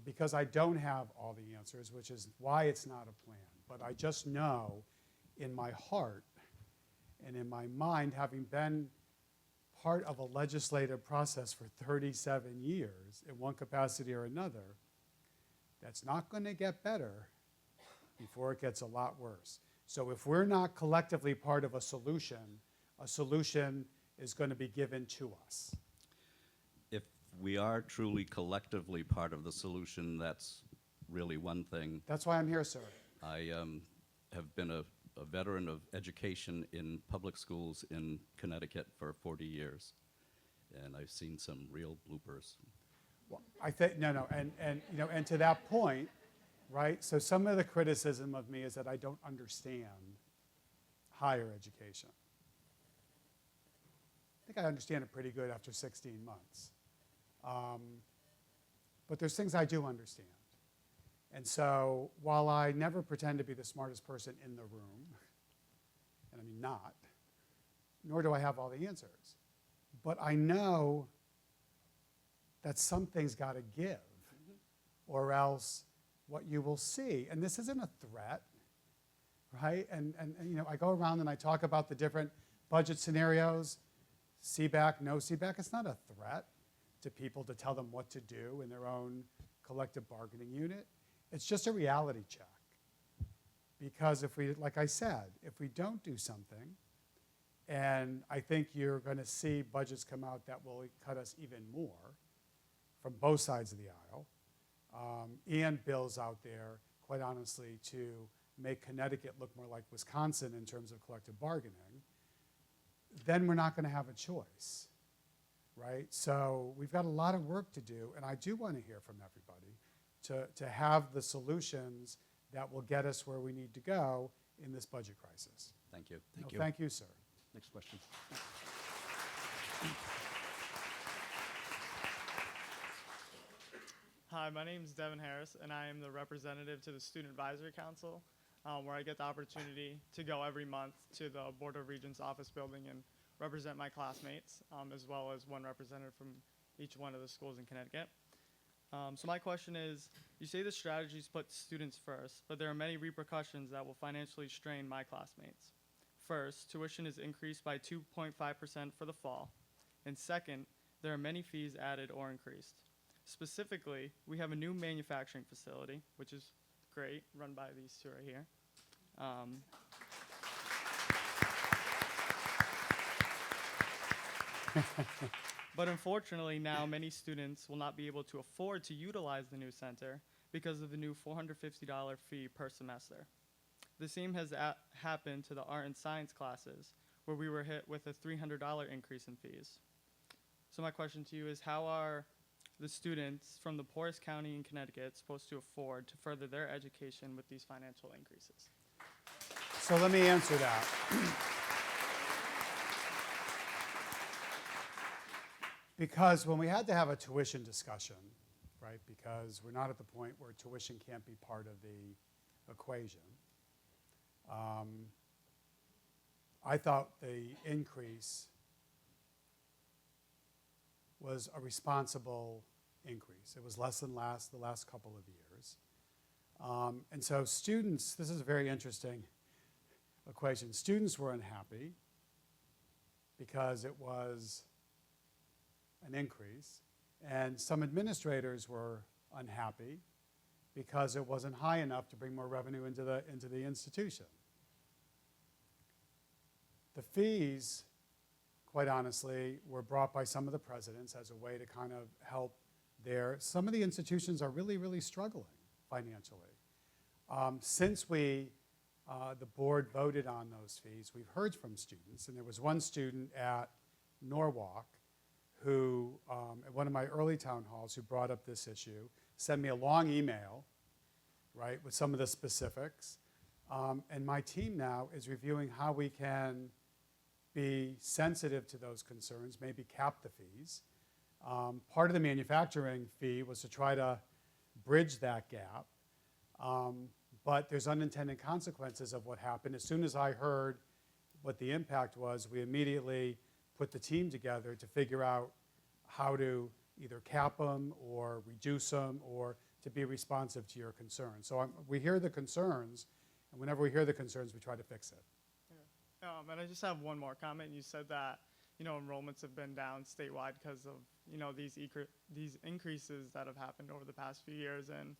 Because I don't have all the answers, which is why it's not a plan. But I just know in my heart and in my mind, having been part of a legislative process for 37 years in one capacity or another, that's not going to get better before it gets a lot worse. So if we're not collectively part of a solution is going to be given to us. If we are truly collectively part of the solution, that's really one thing. That's why I'm here, sir. I have been a veteran of education in public schools in Connecticut for 40 years, and I've seen some real bloopers. Well, I think and to that point, right? So some of the criticism of me is that I don't understand higher education. I think I understand it pretty good after 16 months. But there's things I do understand. And so while I never pretend to be the smartest person in the room, and I mean not, nor do I have all the answers, but I know that something's got to give, or else what you will see, and this isn't a threat, right? And I go around and I talk about the different budget scenarios. CBAC, no CBAC, it's not a threat to people to tell them what to do in their own collective bargaining unit. It's just a reality check. Because if we, like I said, if we don't do something, and I think you're going to see budgets come out that will cut us even more from both sides of the aisle, and bills out there, quite honestly, to make Connecticut look more like Wisconsin in terms of collective bargaining, then we're not going to have a choice, right? So we've got a lot of work to do, and I do want to hear from everybody to have the solutions that will get us where we need to go in this budget crisis. Thank you. Thank you, sir. Next question. Hi, my name is Devin Harris, and I am the representative to the Student Advisory Council, where I get the opportunity to go every month to the Board of Regents office building and represent my classmates, as well as one representative from each one of the schools in Connecticut. So my question is, you say the strategies put students first, but there are many repercussions that will financially strain my classmates. First, tuition is increased by 2.5% for the fall. And second, there are many fees added or increased. Specifically, we have a new manufacturing facility, which is great, run by these two right here. But unfortunately, now many students will not be able to afford to utilize the new center because of the new $450 fee per semester. The same has happened to the art and science classes, where we were hit with a $300 increase in fees. So my question to you is, how are the students from the poorest county in Connecticut supposed to afford to further their education with these financial increases? So let me answer that. Because when we had to have a tuition discussion, right, because we're not at the point where tuition can't be part of the equation, I thought the increase was a responsible increase. It was less than the last couple of years. And so students, this is a very interesting equation. Students were unhappy because it was an increase, and some administrators were unhappy because it wasn't high enough to bring more revenue into the institution. The fees, quite honestly, were brought by some of the presidents as a way to kind of help some of the institutions are really, really struggling financially. Since the board voted on those fees, we've heard from students, and there was one student at Norwalk who, at one of my early town halls, who brought up this issue, sent me a long email, right, with some of the specifics. And my team now is reviewing how we can be sensitive to those concerns, maybe cap the fees. Part of the manufacturing fee was to try to bridge that gap. But there's unintended consequences of what happened. As soon as I heard what the impact was, we immediately put the team together to figure out how to either cap them or reduce them or to be responsive to your concerns. So we hear the concerns, and whenever we hear the concerns, we try to fix it. Yeah. And I just have one more comment. You said that, enrollments have been down statewide because of, these increases that have happened over the past few years, and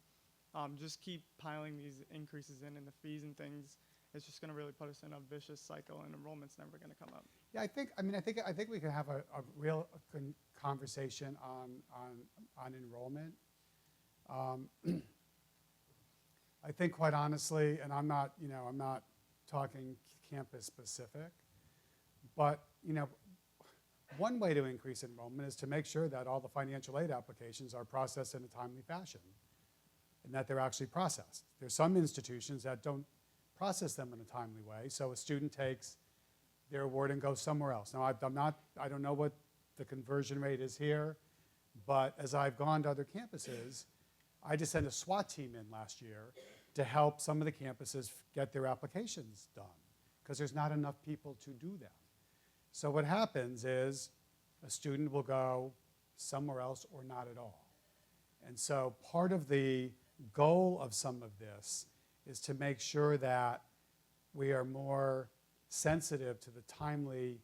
just keep piling these increases in the fees and things. It's just going to really put us in a vicious cycle, and enrollment's never going to come up. Yeah, I think we could have a real conversation on enrollment. I think, quite honestly, and I'm not talking campus specific, but one way to increase enrollment is to make sure that all the financial aid applications are processed in a timely fashion, and that they're actually processed. There's some institutions that don't process them in a timely way, so a student takes their award and goes somewhere else. Now, I don't know what the conversion rate is here, but as I've gone to other campuses, I just sent a SWAT team in last year to help some of the campuses get their applications done, because there's not enough people to do that. So what happens is a student will go somewhere else or not at all. And so part of the goal of some of this is to make sure that we are more sensitive to the timely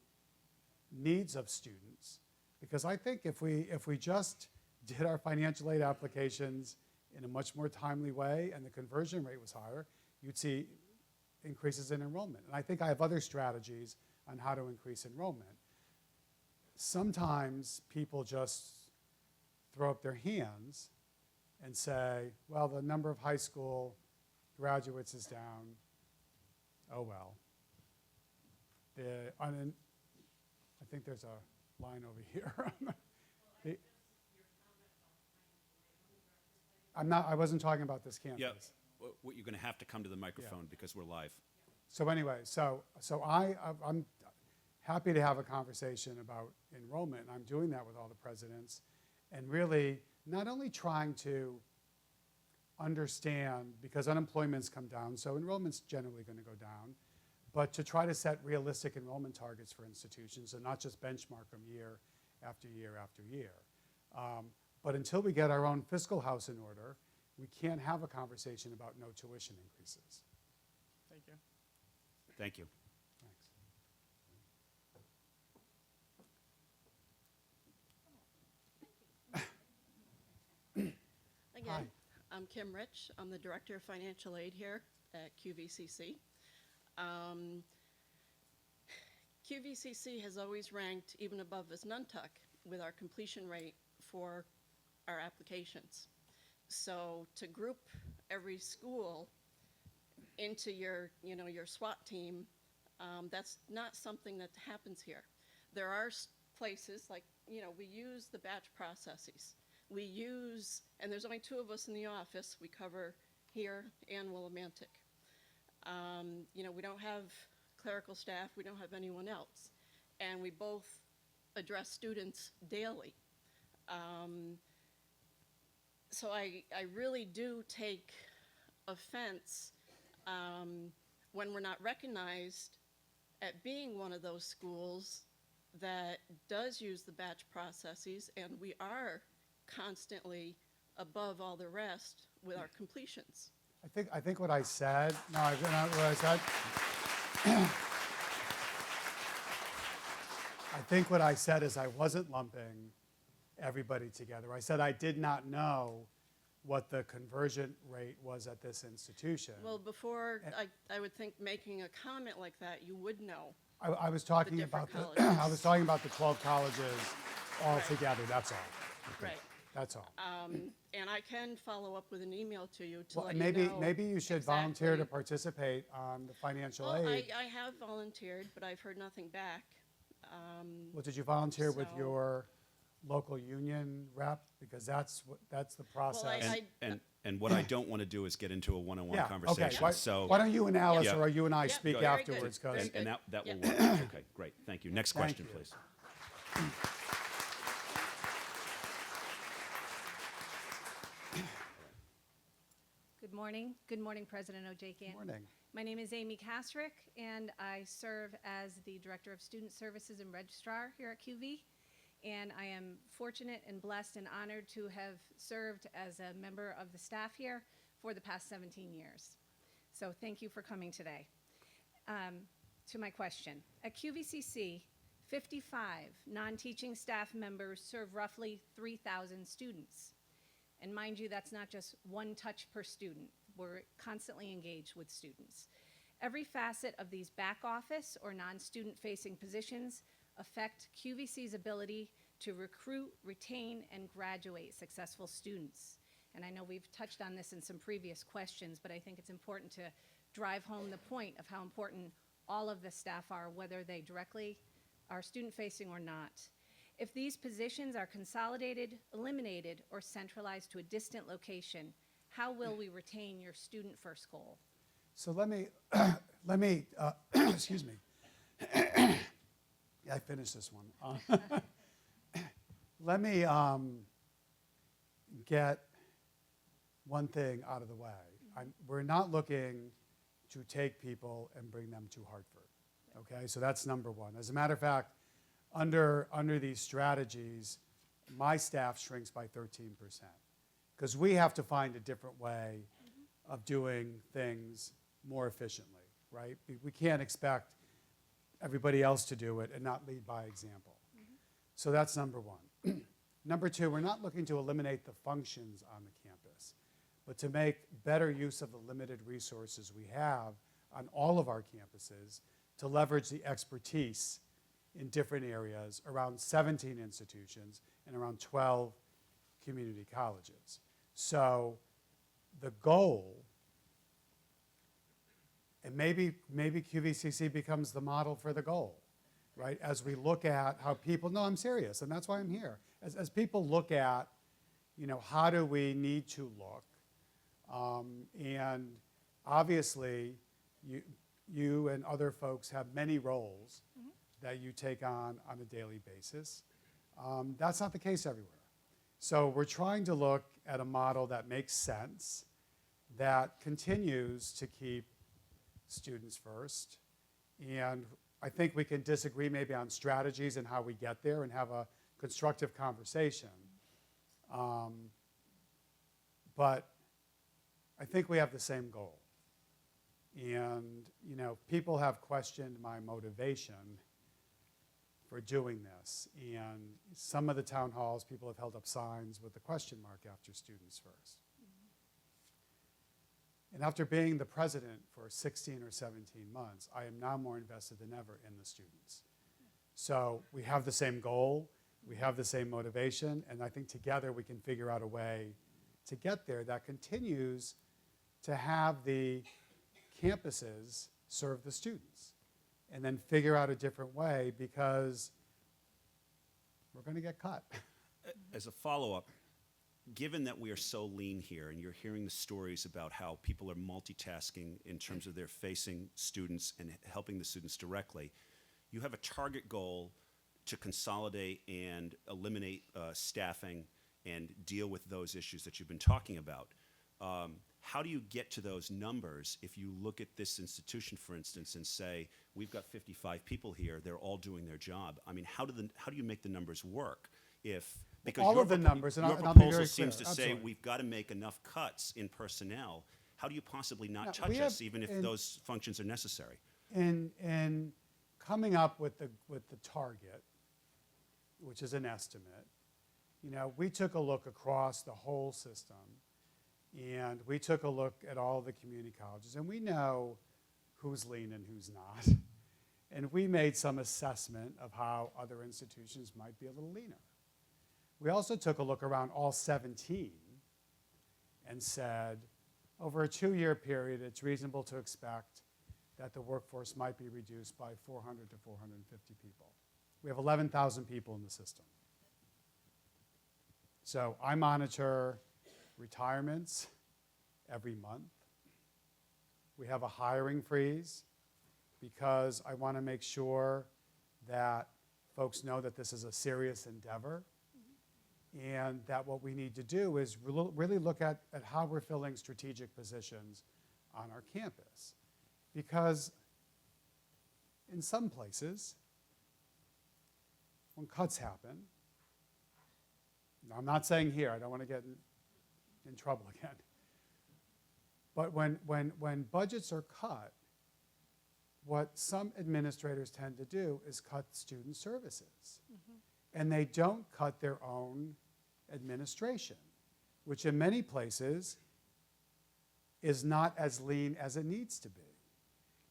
needs of students. Because I think if we just did our financial aid applications in a much more timely way and the conversion rate was higher, you'd see increases in enrollment. And I think I have other strategies on how to increase enrollment. Sometimes people just throw up their hands and say, well, the number of high school graduates is down. Oh, well. I think there's a line over here. I wasn't talking about this campus. Yeah, you're going to have to come to the microphone because we're live. So anyway, so I'm happy to have a conversation about enrollment, and I'm doing that with all the presidents, and really not only trying to understand, because unemployment's come down, so enrollment's generally going to go down, but to try to set realistic enrollment targets for institutions and not just benchmark them year after year after year. But until we get our own fiscal house in order, we can't have a conversation about no tuition increases. Thank you. Thank you. Thanks. Again, I'm Kim Rich. I'm the Director of Financial Aid here at QVCC. QVCC has always ranked even above Nantuck with our completion rate for our applications. So to group every school into your SWAT team, that's not something that happens here. There are places like, we use the batch processes. We use, and there's only 2 of us in the office. We cover here and Willimantic. We don't have clerical staff. We don't have anyone else. And we both address students daily. So I really do take offense when we're not recognized at being one of those schools that does use the batch processes, and we are constantly above all the rest with our completions. I think what I said, no, what I said, I think what I said is I wasn't lumping everybody together. I said I did not know what the conversion rate was at this institution. Well, before I would think making a comment like that, you would know. I was talking about different the colleges. I was talking about the 12 colleges all Right. together. That's all. Right. That's all. And I can follow up with an email to you to Well, let maybe you know. maybe you should volunteer to exactly. participate on the financial Well, aid. I have volunteered, but I've heard nothing back. Well, did you volunteer with so- your local union rep? Because that's the process. And what I don't want to do is get into a one-on-one yeah. conversation. Okay. So, Why don't you and Alice Yeah. or you and I Yep, speak very good. afterwards? Very Because good. and that will Yeah. work. Okay, great. Thank you. Next Thank question, you. please. Good morning. Good morning, President Ojakian. morning. My name is Amy Kastrick, and I serve as the Director of Student Services and Registrar here at QV. And I am fortunate and blessed and honored to have served as a member of the staff here for the past 17 years. So thank you for coming today. To my question, at QVCC, 55 non-teaching staff members serve roughly 3,000 students. And mind you, that's not just one touch per student. We're constantly engaged with students. Every facet of these back office or non-student facing positions affect QVC's ability to recruit, retain, and graduate successful students. And I know we've touched on this in some previous questions, but I think it's important to drive home the point of how important all of the staff are, whether they directly are student-facing or not. If these positions are consolidated, eliminated, or centralized to a distant location, how will we retain your student-first goal? So let me excuse me. Yeah, I finished this one. Let me get one thing out of the way. We're not looking to take people and bring them to Hartford. Okay, so that's number one. As a matter of fact, under these strategies, my staff shrinks by 13% because we have to find a different way of doing things more efficiently, right? We can't expect everybody else to do it and not lead by example. So that's number one. Number two, we're not looking to eliminate the functions on the campus, but to make better use of the limited resources we have on all of our campuses to leverage the expertise in different areas around 17 institutions and around 12 community colleges. So the goal, and maybe QVCC becomes the model for the goal, right? As we look at how people, no, I'm serious, and that's why I'm here. As people look at, how do we need to look? And obviously, you and other folks have many roles that you take on a daily basis. That's not the case everywhere. So we're trying to look at a model that makes sense, that continues to keep students first. And I think we can disagree maybe on strategies and how we get there and have a constructive conversation. But I think we have the same goal. And, people have questioned my motivation for doing this. And some of the town halls, people have held up signs with the question mark after students first. And after being the president for 16 or 17 months, I am now more invested than ever in the students. So we have the same goal, we have the same motivation, and I think together we can figure out a way to get there that continues to have the campuses serve the students, and then figure out a different way, because we're going to get cut. As a follow-up, given that we are so lean here and you're hearing the stories about how people are multitasking in terms of their facing students and helping the students directly, you have a target goal to consolidate and eliminate staffing and deal with those issues that you've been talking about. How do you get to those numbers if you look at this institution, for instance, and say, we've got 55 people here, they're all doing their job? I mean, how do you make the numbers work because all your of the numbers, and your I'll be very proposal seems clear, to say absolutely. we've got to make enough cuts in personnel. How do you possibly not Now, touch we us, have- even if and- those functions are necessary? In coming up with the target, which is an estimate, we took a look across the whole system, and we took a look at all the community colleges, and we know who's lean and who's not. And we made some assessment of how other institutions might be a little leaner. We also took a look around all 17 and said, over a 2-year period, it's reasonable to expect that the workforce might be reduced by 400 to 450 people. We have 11,000 people in the system. So I monitor retirements every month. We have a hiring freeze because I want to make sure that folks know that this is a serious endeavor, and that what we need to do is really look at how we're filling strategic positions on our campus. Because in some places, when cuts happen, now I'm not saying here, I don't want to get in trouble again, but when budgets are cut, what some administrators tend to do is cut student services. And they don't cut their own administration, which in many places is not as lean as it needs to be.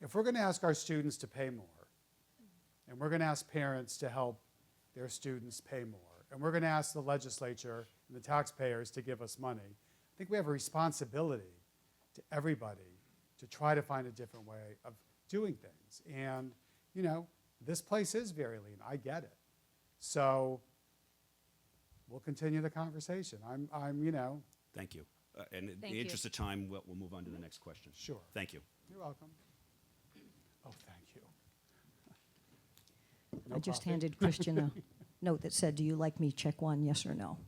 If we're going to ask our students to pay more, and we're going to ask parents to help their students pay more, and we're going to ask the legislature and the taxpayers to give us money, I think we have a responsibility to everybody to try to find a different way of doing things. And, this place is very lean. I get it. So we'll continue the conversation. I'm. Thank you. And in Thank the you. interest of time, we'll move on to the next question. Sure. Thank you. You're welcome. Oh, thank you. I just coffee? handed Christian a note that said, do you like me? Check 1, yes or no.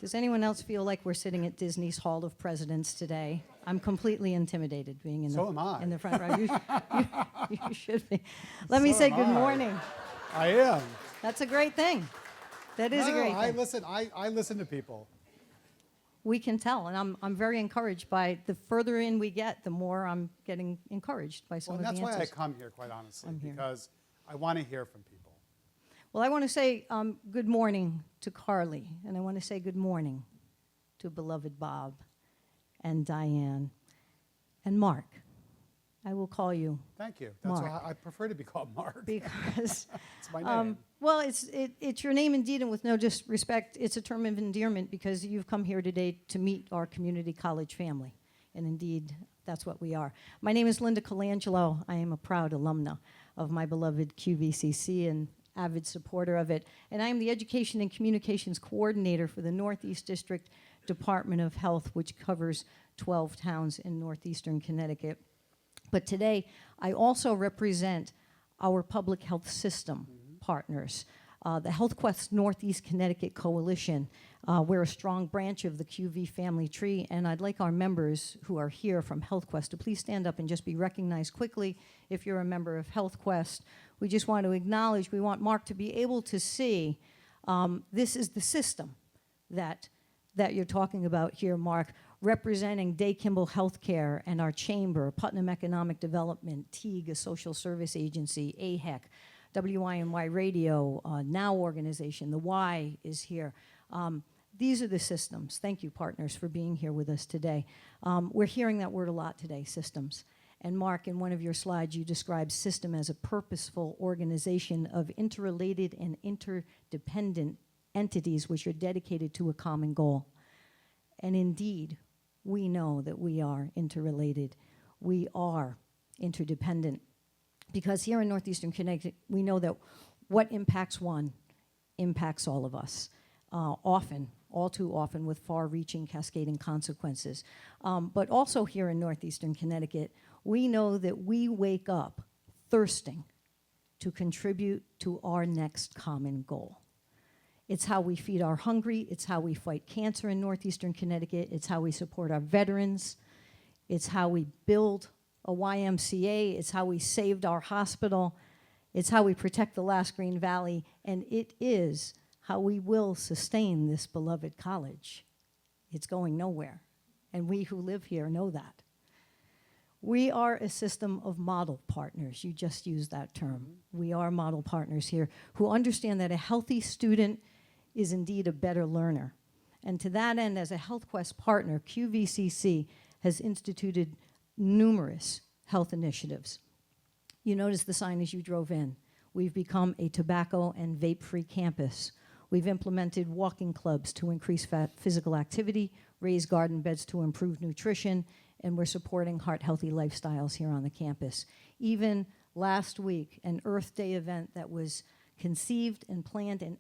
Does anyone else feel like we're sitting at Disney's Hall of Presidents today? I'm completely intimidated being in So am I. in the front row. You should be. Let me So say am good I. morning. I am. That's a great thing. That is a great I thing. listen. I listen to people. We can tell, and I'm very encouraged by the further in we get, the more I'm getting encouraged by some Well, and of that's the why I answers. come here, quite honestly, I'm here. because I want to hear from people. Well, I want to say good morning to Carly, and I want to say good morning to beloved Bob and Diane and Mark. I will call you Thank you. That's Mark. why I prefer to be called Mark. because It's my name. well, it's your name indeed, and with no disrespect, it's a term of endearment because you've come here today to meet our community college family, and indeed, that's what we are. My name is Linda Colangelo. I am a proud alumna of my beloved QVCC and avid supporter of it, and I am the Education and Communications Coordinator for the Northeast District Department of Health, which covers 12 towns in northeastern Connecticut. But today, I also represent our public health system partners. The HealthQuest Northeast Connecticut Coalition. We're a strong branch of the QV family tree, and I'd like our members who are here from HealthQuest to please stand up and just be recognized quickly if you're a member of HealthQuest. We just want to acknowledge, we want Mark to be able to see this is the system that you're talking about here, Mark, representing Day Kimball Healthcare and our chamber, Putnam Economic Development, Teague, a social service agency, AHEC, WINY Radio, NOW organization, the Y is here. These are the systems. Thank you, partners, for being here with us today. We're hearing that word a lot today, systems. And Mark, in one of your slides, you described system as a purposeful organization of interrelated and interdependent entities which are dedicated to a common goal. And indeed, we know that we are interrelated. We are interdependent. Because here in Northeastern Connecticut, we know that what impacts one impacts all of us, often, all too often, with far-reaching cascading consequences. But also here in Northeastern Connecticut, we know that we wake up thirsting to contribute to our next common goal. It's how we feed our hungry. It's how we fight cancer in Northeastern Connecticut. It's how we support our veterans. It's how we build a YMCA. It's how we saved our hospital. It's how we protect the last Green Valley. And it is how we will sustain this beloved college. It's going nowhere. And we who live here know that. We are a system of model partners. You just used that term. We are model partners here who understand that a healthy student is indeed a better learner. And to that end, as a HealthQuest partner, QVCC has instituted numerous health initiatives. You noticed the sign as you drove in. We've become a tobacco and vape-free campus. We've implemented walking clubs to increase physical activity, raise garden beds to improve nutrition, and we're supporting heart-healthy lifestyles here on the campus. Even last week, an Earth Day event that was conceived and planned and